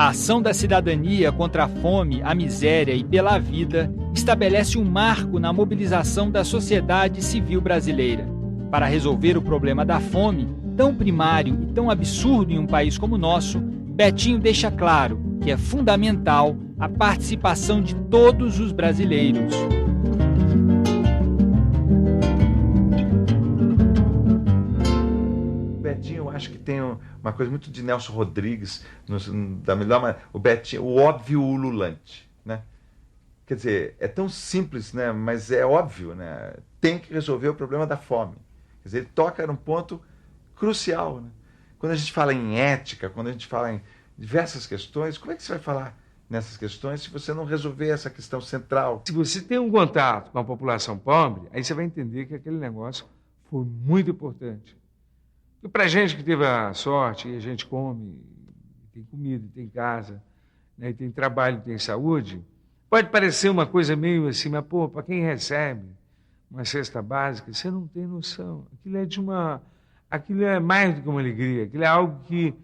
A Ação da Cidadania contra a Fome, a Miséria e pela Vida estabelece um marco na mobilização da sociedade civil brasileira. Para resolver o problema da fome, tão primário e tão absurdo em um país como o nosso, Betinho deixa claro que é fundamental a participação de todos os brasileiros. Betinho, eu acho que tem uma coisa muito de Nelson Rodrigues, da melhor maneira, o Betinho, o óbvio ululante, né? Quer dizer, é tão simples, né? Mas é óbvio, né? Tem que resolver o problema da fome. Quer dizer, ele toca num ponto crucial, né? Quando a gente fala em ética, quando a gente fala em diversas questões, como é que você vai falar nessas questões se você não resolver essa questão central? Se você tem um contato com a população pobre, aí você vai entender que aquele negócio foi muito importante. E para a gente que teve a sorte, e a gente come, tem comida, tem casa, né, tem trabalho, tem saúde, pode parecer uma coisa meio assim, mas, pô, para quem recebe uma cesta básica, você não tem noção. Aquilo é mais do que uma alegria, aquilo é algo que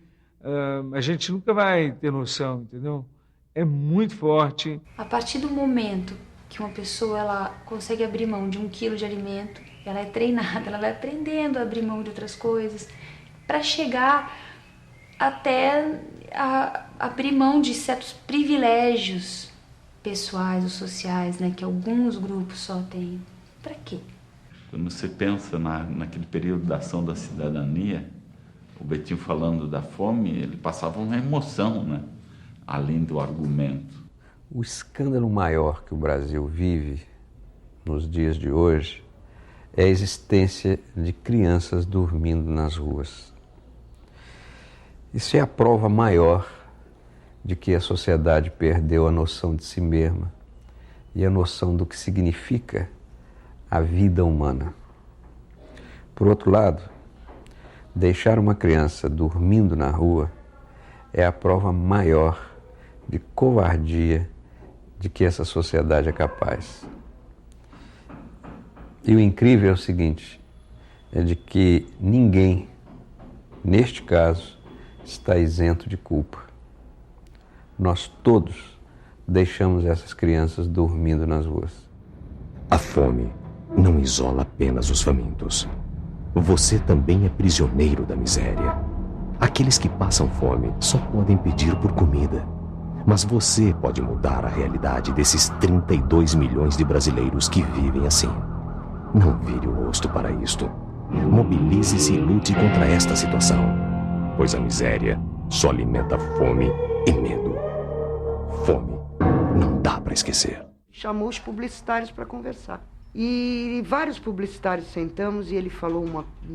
a gente nunca vai ter noção, entendeu? É muito forte. A partir do momento que uma pessoa ela consegue abrir mão de 1 quilo de alimento, ela é treinada, ela vai aprendendo a abrir mão de outras coisas, para chegar até a abrir mão de certos privilégios pessoais ou sociais, né, que alguns grupos só têm. Para quê? Quando você pensa naquele período da ação da cidadania, o Betinho falando da fome, ele passava uma emoção, né? Além do argumento. O escândalo maior que o Brasil vive nos dias de hoje é a existência de crianças dormindo nas ruas. Isso é a prova maior de que a sociedade perdeu a noção de si mesma e a noção do que significa a vida humana. Por outro lado, deixar uma criança dormindo na rua é a prova maior de covardia de que essa sociedade é capaz. E o incrível é o seguinte, é de que ninguém, neste caso, está isento de culpa. Nós todos deixamos essas crianças dormindo nas ruas. A fome não isola apenas os famintos. Você também é prisioneiro da miséria. Aqueles que passam fome só podem pedir por comida. Mas você pode mudar a realidade desses 32 milhões de brasileiros que vivem assim. Não vire o rosto para isto. Mobilize-se e lute contra esta situação. Pois a miséria só alimenta fome e medo. Fome não dá para esquecer. Chamou os publicitários para conversar. E vários publicitários sentamos e ele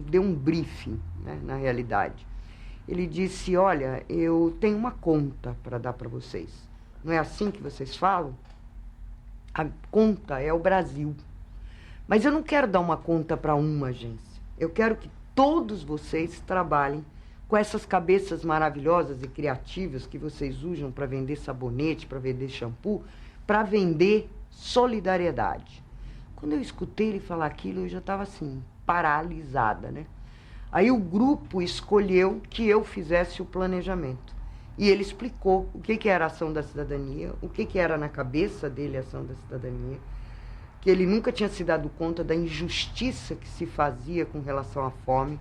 deu um briefing, né, na realidade. Ele disse, olha, eu tenho uma conta para dar para vocês. Não é assim que vocês falam? A conta é o Brasil. Mas eu não quero dar uma conta para uma agência. Eu quero que todos vocês trabalhem com essas cabeças maravilhosas e criativas que vocês usam para vender sabonete, para vender shampoo, para vender solidariedade. Quando eu escutei ele falar aquilo, eu já estava assim, paralisada, né? Aí o grupo escolheu que eu fizesse o planejamento. E ele explicou o que era a ação da cidadania, o que era na cabeça dele a ação da cidadania, que ele nunca tinha se dado conta da injustiça que se fazia com relação à fome,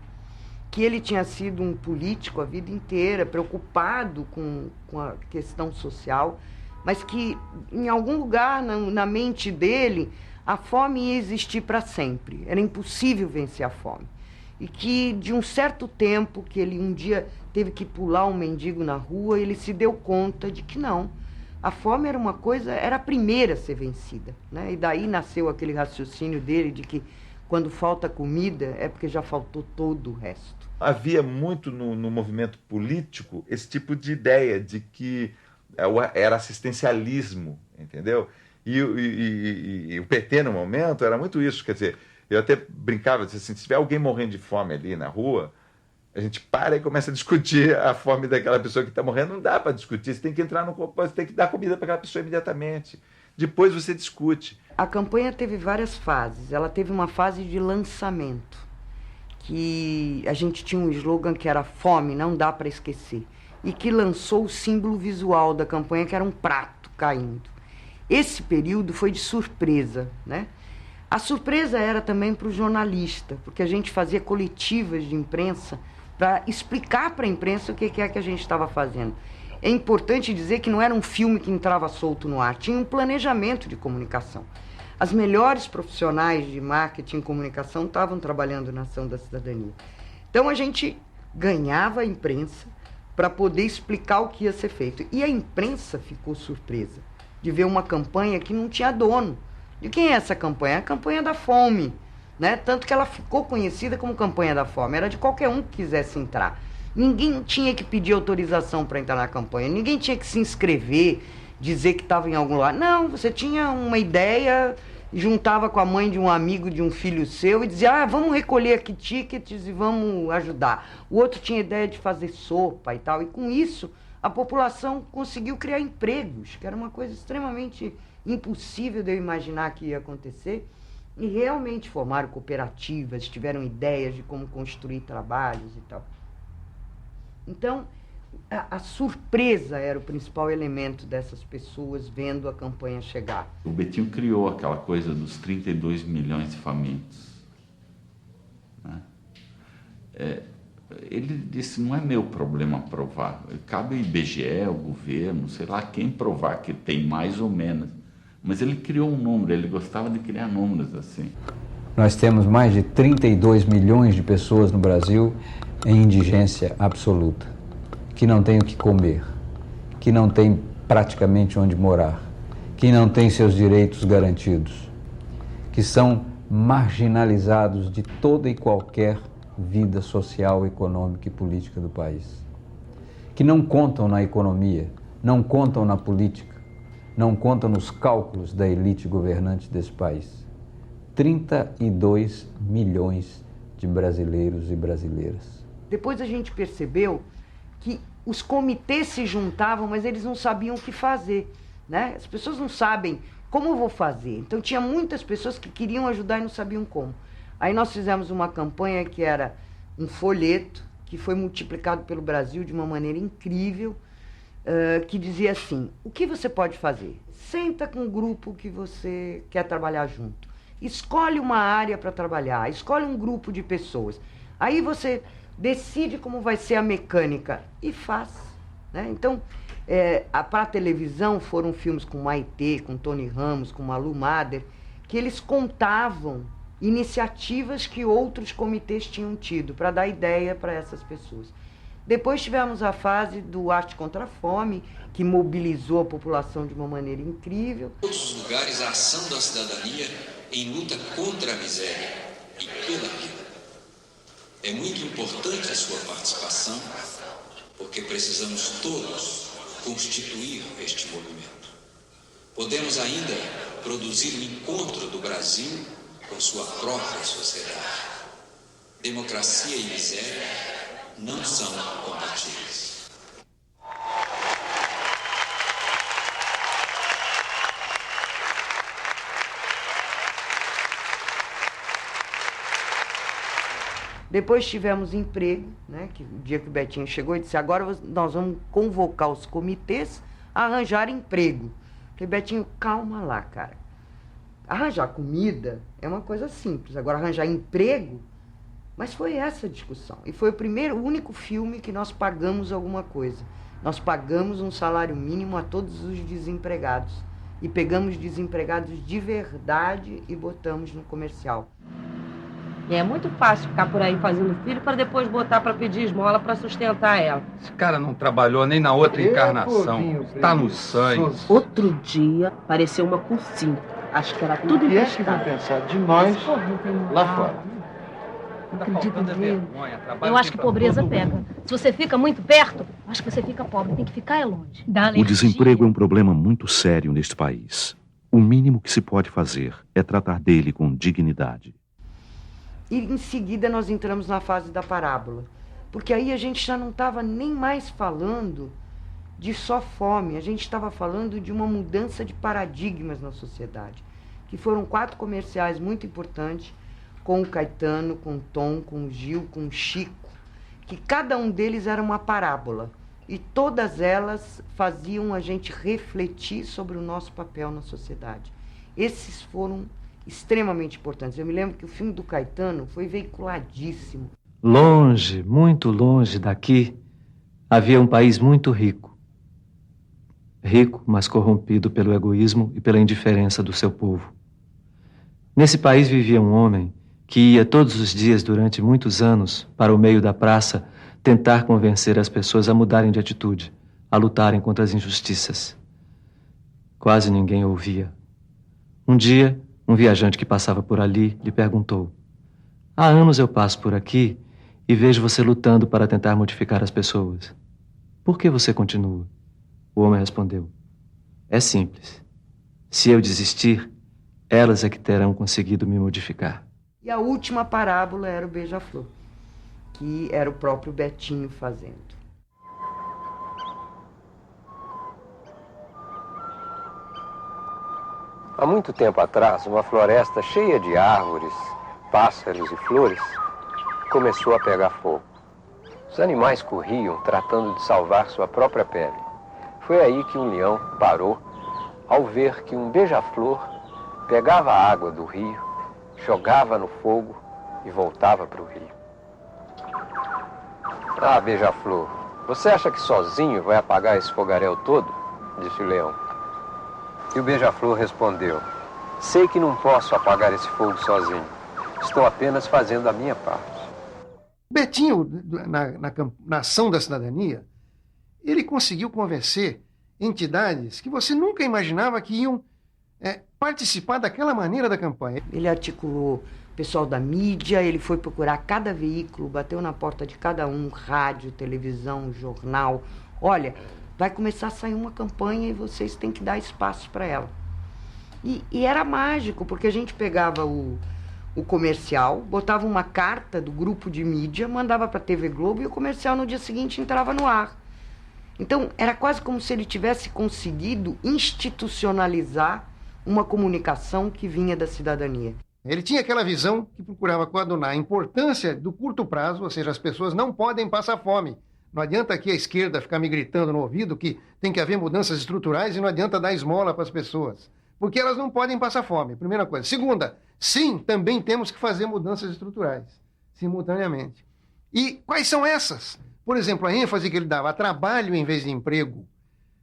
que ele tinha sido um político a vida inteira, preocupado com a questão social, mas que em algum lugar na mente dele a fome ia existir para sempre. Era impossível vencer a fome. E que de um certo tempo, que ele um dia teve que pular um mendigo na rua, ele se deu conta de que não. A fome era uma coisa, era a primeira a ser vencida, né? E daí nasceu aquele raciocínio dele de que quando falta comida é porque já faltou todo o resto. Havia muito no movimento político esse tipo de ideia de que era assistencialismo, entendeu? E o PT, no momento, era muito isso. Quer dizer, eu até brincava, dizia assim, se tiver alguém morrendo de fome ali na rua, a gente para e começa a discutir a fome daquela pessoa que está morrendo. Não dá para discutir, você tem que entrar você tem que dar comida para aquela pessoa imediatamente. Depois você discute. A campanha teve várias fases. Ela teve uma fase de lançamento, que a gente tinha um slogan que era fome, não dá para esquecer. e que lançou o símbolo visual da campanha, que era um prato caindo. Esse período foi de surpresa, né? A surpresa era também para o jornalista, porque a gente fazia coletivas de imprensa para explicar para a imprensa o que é que a gente estava fazendo. É importante dizer que não era um filme que entrava solto no ar, tinha um planejamento de comunicação. As melhores profissionais de marketing e comunicação estavam trabalhando na Ação da Cidadania. Então a gente ganhava a imprensa para poder explicar o que ia ser feito. E a imprensa ficou surpresa de ver uma campanha que não tinha dono. De quem é essa campanha? A campanha da fome, né? Tanto que ela ficou conhecida como campanha da fome. Era de qualquer um que quisesse entrar. Ninguém tinha que pedir autorização para entrar na campanha. Ninguém tinha que se inscrever, dizer que estava em algum lugar. Não, você tinha uma ideia, juntava com a mãe de um amigo, de um filho seu e dizia, vamos recolher aqui tickets e vamos ajudar. O outro tinha ideia de fazer sopa e tal. E com isso, a população conseguiu criar empregos, que era uma coisa extremamente impossível de eu imaginar que ia acontecer. E realmente formaram cooperativas, tiveram ideias de como construir trabalhos e tal. Então, a surpresa era o principal elemento dessas pessoas vendo a campanha chegar. O Betinho criou aquela coisa dos 32 milhões de famintos, né? Ele disse, não é meu problema provar, cabe ao IBGE, ao governo, sei lá quem provar que tem mais ou menos. Mas ele criou um número, ele gostava de criar números assim. Nós temos mais de 32 milhões de pessoas no Brasil em indigência absoluta, que não tem o que comer, que não tem praticamente onde morar, que não tem seus direitos garantidos, que são marginalizados de toda e qualquer vida social, econômica e política do país, que não contam na economia, não contam na política, não contam nos cálculos da elite governante desse país. 32 milhões de brasileiros e brasileiras. Depois a gente percebeu que os comitês se juntavam, mas eles não sabiam o que fazer, né? As pessoas não sabem como eu vou fazer. Então tinha muitas pessoas que queriam ajudar e não sabiam como. Aí nós fizemos uma campanha que era um folheto, que foi multiplicado pelo Brasil de uma maneira incrível, que dizia assim, o que você pode fazer? Senta com o grupo que você quer trabalhar junto. Escolhe uma área para trabalhar, escolhe um grupo de pessoas. Aí você decide como vai ser a mecânica e faz, né? Então, para a televisão foram filmes com Maitê, com Tony Ramos, com Malu Mader, que eles contavam iniciativas que outros comitês tinham tido para dar ideia para essas pessoas. Depois tivemos a fase do Arte contra a Fome, que mobilizou a população de uma maneira incrível. Em todos os lugares, a ação da cidadania em luta contra a miséria e pela vida. É muito importante a sua participação, porque precisamos todos constituir este movimento. Podemos ainda produzir o encontro do Brasil com sua própria sociedade. Democracia e miséria não são compatíveis. Depois tivemos emprego, né? Que o dia que o Betinho chegou e disse, agora nós vamos convocar os comitês a arranjar emprego. Falei, Betinho, calma lá, cara. Arranjar comida é uma coisa simples, agora arranjar emprego, mas foi essa a discussão. E foi o único filme que nós pagamos alguma coisa. Nós pagamos um salário mínimo a todos os desempregados. E pegamos desempregados de verdade e botamos no comercial. É muito fácil ficar por aí fazendo filho para depois botar para pedir esmola para sustentar ela. Esse cara não trabalhou nem na outra encarnação. Tá no sangue. Outro dia apareceu uma cursinha. Acho que era tudo emprestado. O que é que vão pensar de nós lá fora? Eu acho que pobreza pega. Se você fica muito perto, acho que você fica pobre. Tem que ficar longe. O desemprego é um problema muito sério neste país. O mínimo que se pode fazer é tratar dele com dignidade. E em seguida nós entramos na fase da parábola. Porque aí a gente já não estava nem mais falando de só fome. A gente estava falando de uma mudança de paradigmas na sociedade. Que foram 4 comerciais muito importantes, com o Caetano, com o Tom, com o Gil, com o Chico, que cada um deles era uma parábola. E todas elas faziam a gente refletir sobre o nosso papel na sociedade. Esses foram extremamente importantes. Eu me lembro que o filme do Caetano foi veiculadíssimo. Longe, muito longe daqui, havia um país muito rico. Rico, mas corrompido pelo egoísmo e pela indiferença do seu povo. Nesse país vivia um homem que ia todos os dias durante muitos anos para o meio da praça tentar convencer as pessoas a mudarem de atitude, a lutarem contra as injustiças. Quase ninguém ouvia. Um dia, um viajante que passava por ali lhe perguntou: há anos eu passo por aqui e vejo você lutando para tentar modificar as pessoas. Por que você continua? O homem respondeu: é simples. Se eu desistir, elas é que terão conseguido me modificar. E a última parábola era o Beija-Flor, que era o próprio Betinho fazendo. Há muito tempo atrás, uma floresta cheia de árvores, pássaros e flores começou a pegar fogo. Os animais corriam tratando de salvar sua própria pele. Foi aí que um leão parou ao ver que um beija-flor pegava a água do rio, jogava no fogo e voltava para o rio. Ah, beija-flor, você acha que sozinho vai apagar esse fogaréu todo? Disse o leão. E o beija-flor respondeu: sei que não posso apagar esse fogo sozinho. Estou apenas fazendo a minha parte. Betinho, na ação da cidadania, ele conseguiu convencer entidades que você nunca imaginava que iam participar daquela maneira da campanha. Ele articulou o pessoal da mídia, ele foi procurar cada veículo, bateu na porta de cada um, rádio, televisão, jornal. Olha, vai começar a sair uma campanha e vocês têm que dar espaço para ela. E era mágico, porque a gente pegava o comercial, botava uma carta do grupo de mídia, mandava para a TV Globo e o comercial no dia seguinte entrava no ar. Então, era quase como se ele tivesse conseguido institucionalizar uma comunicação que vinha da cidadania. Ele tinha aquela visão que procurava coadunar a importância do curto prazo, ou seja, as pessoas não podem passar fome. Não adianta aqui a esquerda ficar me gritando no ouvido que tem que haver mudanças estruturais e não adianta dar esmola para as pessoas, porque elas não podem passar fome, primeira coisa. Segunda, sim, também temos que fazer mudanças estruturais, simultaneamente. E quais são essas? Por exemplo, a ênfase que ele dava a trabalho em vez de emprego.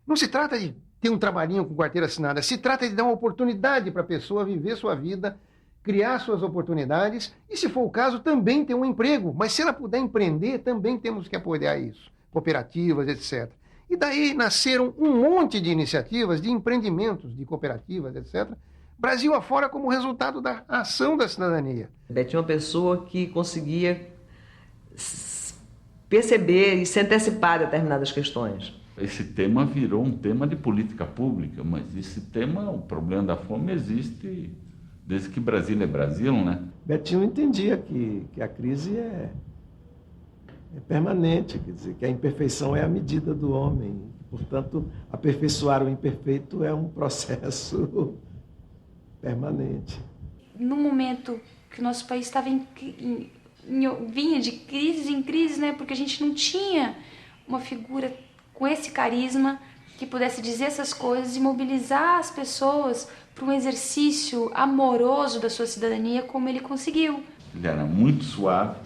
Não se trata de ter um trabalhinho com carteira assinada, se trata de dar uma oportunidade para a pessoa viver sua vida, criar suas oportunidades e, se for o caso, também ter um emprego. Mas se ela puder empreender, também temos que apoiar isso. Cooperativas, etc. E daí nasceram um monte de iniciativas, de empreendimentos, de cooperativas, etc., Brasil afora como resultado da ação da cidadania. Betinho é uma pessoa que conseguia perceber e se antecipar a determinadas questões. Esse tema virou um tema de política pública, mas esse tema, o problema da fome, existe desde que Brasil é Brasil, né? Betinho entendia que a crise é permanente, quer dizer, que a imperfeição é a medida do homem. Portanto, aperfeiçoar o imperfeito é um processo permanente. No momento que o nosso país estava vinha de crise em crise, né? Porque a gente não tinha uma figura com esse carisma que pudesse dizer essas coisas e mobilizar as pessoas para um exercício amoroso da sua cidadania como ele conseguiu. Ele era muito suave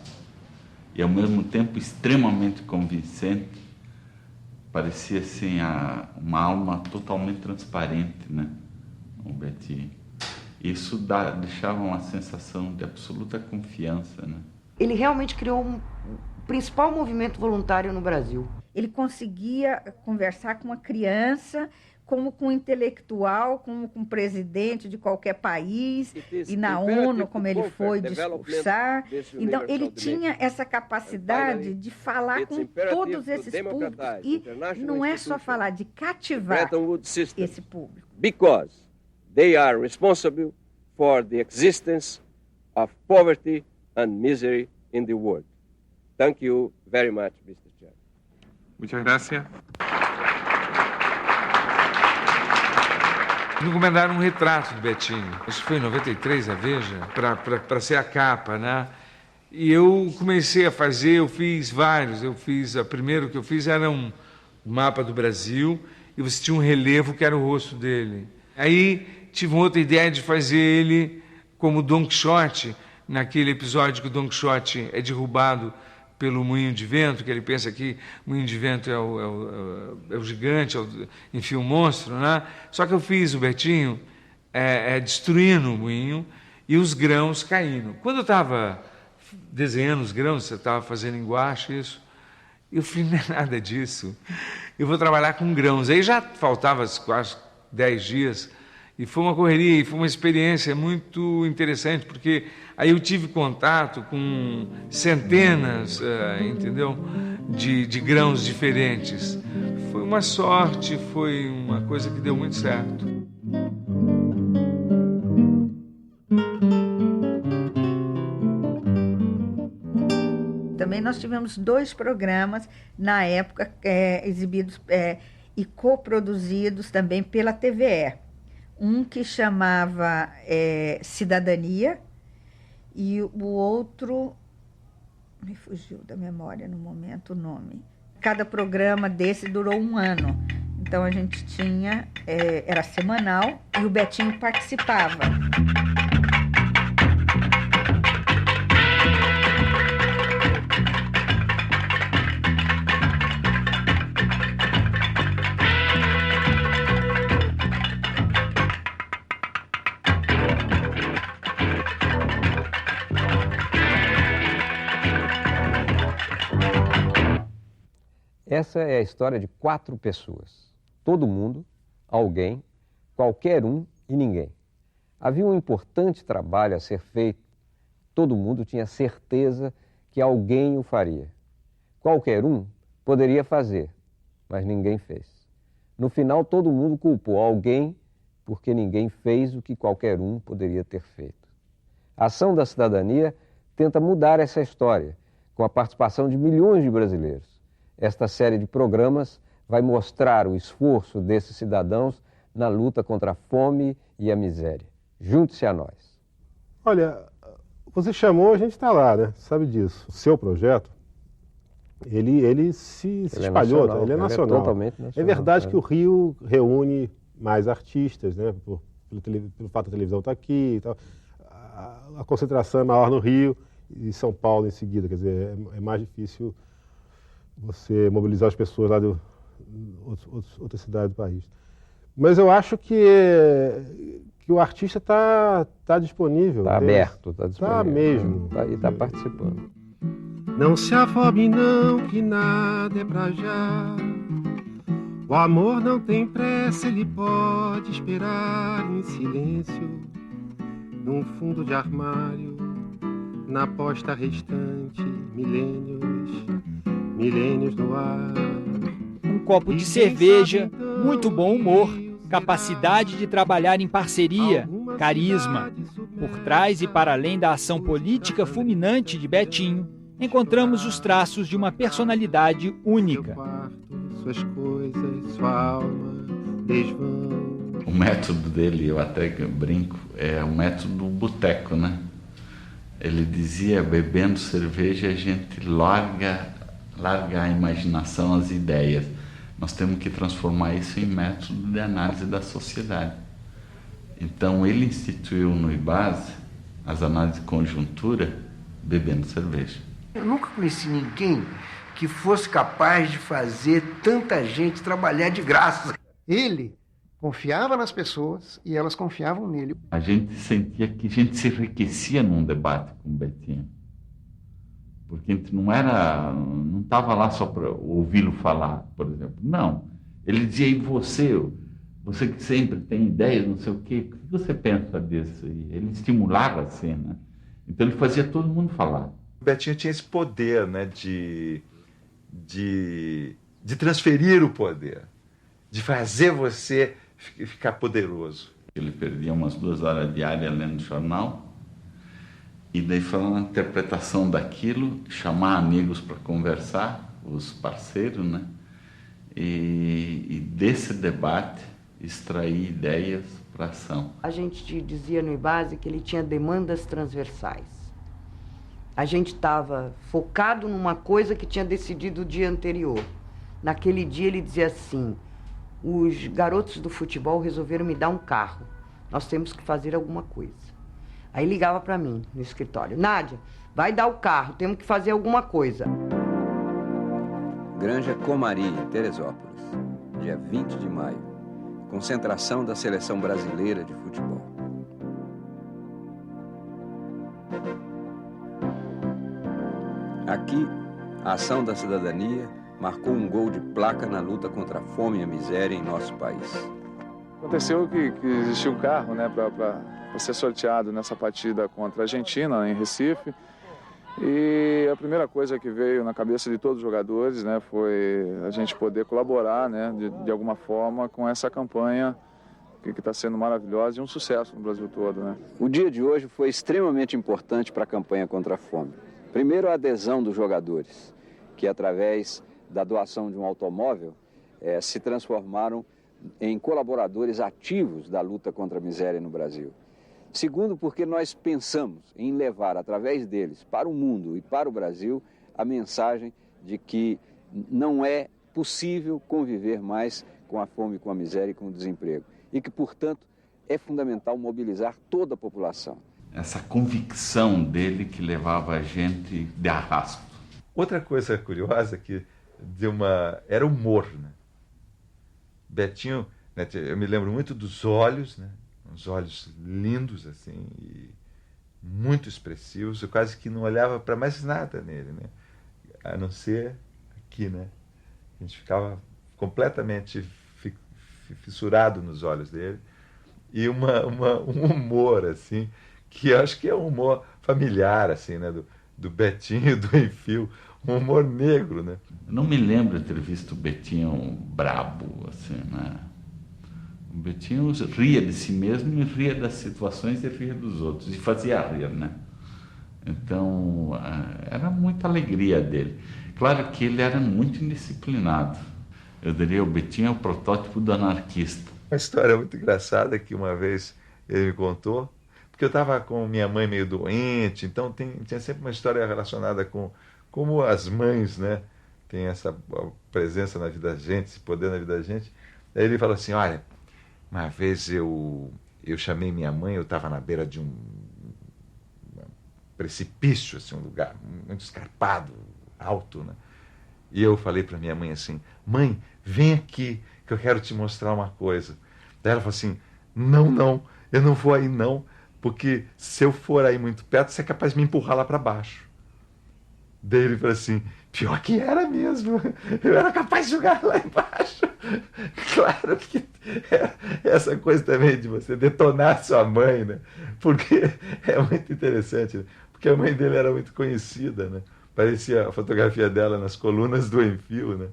e ao mesmo tempo extremamente convincente. Parecia assim uma alma totalmente transparente, né? O Betinho. Isso deixava uma sensação de absoluta confiança, né? Ele realmente criou o principal movimento voluntário no Brasil. Ele conseguia conversar com uma criança, como com um intelectual, como com um presidente de qualquer país, e na ONU, como ele foi discursar. Então, ele tinha essa capacidade de falar com todos esses públicos, e não é só falar, de cativar esse público. Because they are responsible for the existence of poverty and misery in the world. Thank you very much, Mr. Chair. Muchas gracias. Me encomendaram um retrato do Betinho. Isso foi em 93, a Veja, para ser a capa, né? E eu comecei a fazer, eu fiz vários. O primeiro que eu fiz era mapa do Brasil, e você tinha um relevo que era o rosto dele. Aí tive uma outra ideia de fazer ele como Don Quixote, naquele episódio que o Don Quixote é derrubado pelo moinho de vento, que ele pensa que o moinho de vento é o gigante, enfim, o monstro, né? Só que eu fiz o Betinho destruindo o moinho e os grãos caindo. Quando eu estava desenhando os grãos, eu estava fazendo em guache, isso, eu falei, não é nada disso, eu vou trabalhar com grãos. Aí já faltava quase 10 dias, e foi uma correria, e foi uma experiência muito interessante, porque aí eu tive contato com centenas, entendeu, de grãos diferentes. Foi uma sorte, foi uma coisa que deu muito certo. Também nós tivemos 2 programas, na época, exibidos e coproduzidos também pela TVE. Um que chamava Cidadania e o outro, me fugiu da memória no momento o nome. Cada programa desse durou 1 ano. Então a gente tinha, era semanal e o Betinho participava. Essa é a história de 4 pessoas. Todo mundo, alguém, qualquer um e ninguém. Havia um importante trabalho a ser feito. Todo mundo tinha certeza que alguém o faria. Qualquer um poderia fazer, mas ninguém fez. No final, todo mundo culpou alguém porque ninguém fez o que qualquer um poderia ter feito. A Ação da Cidadania tenta mudar essa história, com a participação de milhões de brasileiros. Esta série de programas vai mostrar o esforço desses cidadãos na luta contra a fome e a miséria. Junte-se a nós. Olha, você chamou, a gente está lá, né? Sabe disso. O seu projeto, ele se espalhou, ele é nacional. É totalmente nacional. É verdade que o Rio reúne mais artistas, né? Pelo fato da televisão estar aqui e tal. A concentração é maior no Rio e São Paulo em seguida, quer dizer, é mais difícil você mobilizar as pessoas lá de outras cidades do país. Mas eu acho que o artista está disponível. Está aberto, está disponível. Está mesmo. E está participando. Não se afobe não, que nada é pra já. O amor não tem pressa, ele pode esperar em silêncio, num fundo de armário, na posta restante, milênios no ar. Um copo de cerveja, muito bom humor, capacidade de trabalhar em parceria, carisma. Por trás e para além da ação política fulminante de Betinho, encontramos os traços de uma personalidade única. Suas coisas, sua alma, desvão. O método dele, eu até brinco, é o método do boteco, né? Ele dizia, bebendo cerveja a gente larga a imaginação, as ideias. Nós temos que transformar isso em método de análise da sociedade. Então ele instituiu no IBASE as análises de conjuntura bebendo cerveja. Eu nunca conheci ninguém que fosse capaz de fazer tanta gente trabalhar de graça. Ele confiava nas pessoas e elas confiavam nele. A gente sentia que a gente se enriquecia num debate com o Betinho. Porque a gente não estava lá só para ouvi-lo falar, por exemplo. Não. Ele dizia, e você que sempre tem ideias, não sei o quê, o que você pensa disso? E ele estimulava a cena. Então ele fazia todo mundo falar. O Betinho tinha esse poder, né, de transferir o poder, de fazer você ficar poderoso. Ele perdia umas 2 horas diárias lendo jornal, e daí falando a interpretação daquilo, chamar amigos para conversar, os parceiros, né? E desse debate extrair ideias para ação. A gente dizia no IBASE que ele tinha demandas transversais. A gente estava focado numa coisa que tinha decidido o dia anterior. Naquele dia ele dizia assim: os garotos do futebol resolveram me dar um carro. Nós temos que fazer alguma coisa. Aí ligava para mim no escritório: Nádia, vai dar o carro, temos que fazer alguma coisa. Granja Comari, em Teresópolis, dia 20 de maio. Concentração da Seleção Brasileira de Futebol. Aqui, a Ação da Cidadania marcou um gol de placa na luta contra a fome e a miséria em nosso país. Aconteceu que existia um carro, né, para ser sorteado nessa partida contra a Argentina, em Recife. E a primeira coisa que veio na cabeça de todos os jogadores, né, foi a gente poder colaborar, né, de alguma forma com essa campanha que está sendo maravilhosa e um sucesso no Brasil todo, né. O dia de hoje foi extremamente importante para a campanha contra a fome. Primeiro, a adesão dos jogadores, que através da doação de um automóvel se transformaram em colaboradores ativos da luta contra a miséria no Brasil. Segundo, porque nós pensamos em levar, através deles, para o mundo e para o Brasil, a mensagem de que não é possível conviver mais com a fome, com a miséria e com o desemprego. E que, portanto, é fundamental mobilizar toda a população. Essa convicção dele que levava a gente de arrasto. Outra coisa curiosa que era humor, né? Betinho, né, eu me lembro muito dos olhos, né? Uns olhos lindos, assim, e muito expressivos. Eu quase que não olhava para mais nada nele, né? A não ser aqui, né? A gente ficava completamente fissurado nos olhos dele. E um humor, assim, que eu acho que é um humor familiar, assim, né? Do Betinho e do Enfio. Um humor negro, né? Eu não me lembro de ter visto o Betinho brabo, assim, né? O Betinho ria de si mesmo e ria das situações e ria dos outros. E fazia rir, né? Então, era muita alegria dele. Claro que ele era muito indisciplinado. Eu diria, o Betinho é o protótipo do anarquista. Uma história muito engraçada que uma vez ele me contou, porque eu estava com minha mãe meio doente, então tinha sempre uma história relacionada com como as mães, né, têm essa presença na vida da gente, esse poder na vida da gente. Aí ele falou assim: olha, uma vez eu chamei minha mãe, eu estava na beira de um precipício, assim, um lugar muito escarpado, alto, né? E eu falei para minha mãe assim: mãe, vem aqui que eu quero te mostrar uma coisa. Daí ela falou assim: não, eu não vou aí não, porque se eu for aí muito perto, você é capaz de me empurrar lá para baixo. Daí ele falou assim: pior que era mesmo, eu era capaz de jogar lá embaixo. Claro que essa coisa também de você detonar sua mãe, né? Porque é muito interessante, né? Porque a mãe dele era muito conhecida, né? Parecia a fotografia dela nas colunas do Enfio, né?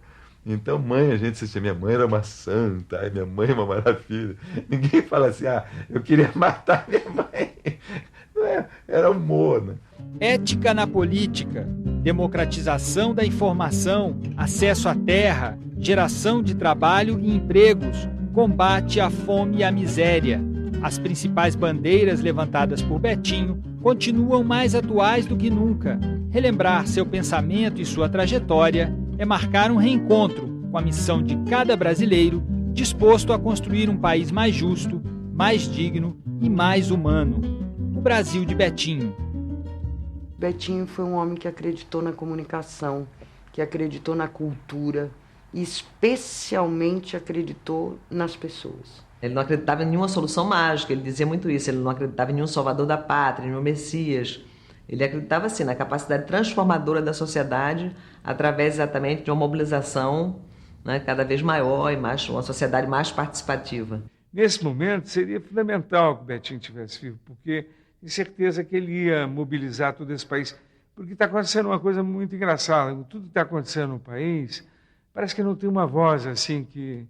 Então, mãe, a gente assistia, minha mãe era uma santa, ai, minha mãe é uma maravilha. Ninguém fala assim: ah, eu queria matar minha mãe. Não é, era humor, né? Ética na política, democratização da informação, acesso à terra, geração de trabalho e empregos, combate à fome e à miséria. As principais bandeiras levantadas por Betinho continuam mais atuais do que nunca. Relembrar seu pensamento e sua trajetória é marcar um reencontro com a missão de cada brasileiro disposto a construir um país mais justo, mais digno e mais humano. O Brasil de Betinho. Betinho foi um homem que acreditou na comunicação, que acreditou na cultura e especialmente acreditou nas pessoas. Ele não acreditava em nenhuma solução mágica, ele dizia muito isso, ele não acreditava em nenhum salvador da pátria, em nenhum Messias. Ele acreditava, assim, na capacidade transformadora da sociedade através exatamente de uma mobilização, né, cada vez maior e uma sociedade mais participativa. Nesse momento, seria fundamental que o Betinho tivesse vivo, porque tenho certeza que ele ia mobilizar todo esse país. Porque está acontecendo uma coisa muito engraçada. Tudo que está acontecendo no país, parece que não tem uma voz assim que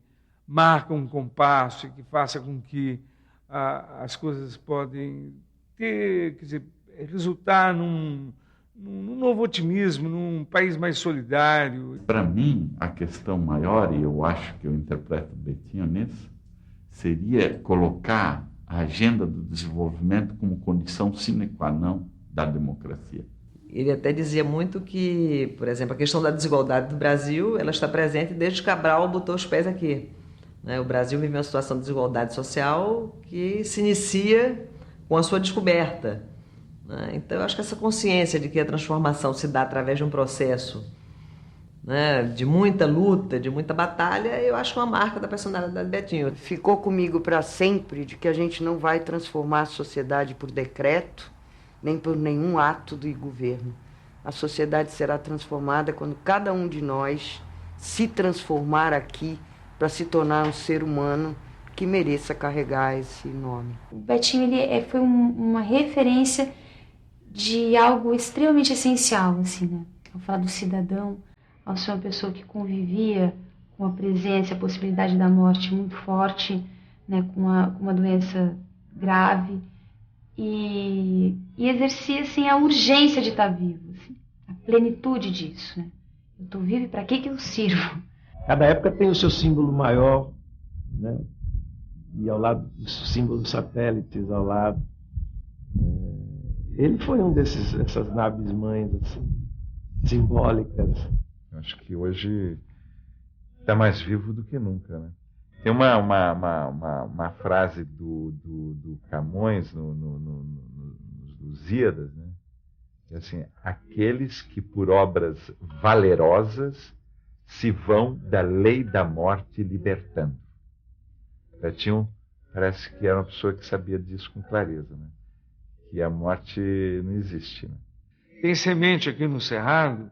marca um compasso e que faça com que as coisas podem ter, quer dizer, resultar num novo otimismo, num país mais solidário. Para mim, a questão maior, e eu acho que eu interpreto o Betinho nisso, seria colocar a agenda do desenvolvimento como condição sine qua non da democracia. Ele até dizia muito que, por exemplo, a questão da desigualdade do Brasil, ela está presente desde que Cabral botou os pés aqui. Né? O Brasil vive uma situação de desigualdade social que se inicia com a sua descoberta. Né? Então, eu acho que essa consciência de que a transformação se dá através de um processo, né, de muita luta, de muita batalha, eu acho uma marca da personalidade do Betinho. Ficou comigo para sempre de que a gente não vai transformar a sociedade por decreto, nem por nenhum ato do governo. A sociedade será transformada quando cada um de nós se transformar aqui para se tornar um ser humano que mereça carregar esse nome. O Betinho foi uma referência de algo extremamente essencial, assim, né? Ao falar do cidadão, ao ser uma pessoa que convivia com a presença, a possibilidade da morte muito forte, né? com uma doença grave, e exercia assim, a urgência de estar vivo, assim, a plenitude disso. Né? Eu estou vivo e para que eu sirvo? Cada época tem o seu símbolo maior, né? E ao lado dos símbolos satélites, ao lado. Ele foi um dessas naves mães assim, simbólicas. Eu acho que hoje está mais vivo do que nunca, né? Tem uma frase do Camões nos Lusíadas, né? Que é assim: aqueles que por obras valerosas se vão da lei da morte libertando. Betinho parece que era uma pessoa que sabia disso com clareza, né? Que a morte não existe, né? Tem semente aqui no Cerrado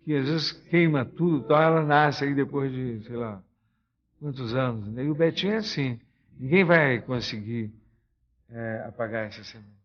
que às vezes queima tudo, então ela nasce aí depois de, sei lá, quantos anos, né? E o Betinho é assim, ninguém vai conseguir apagar essa semente.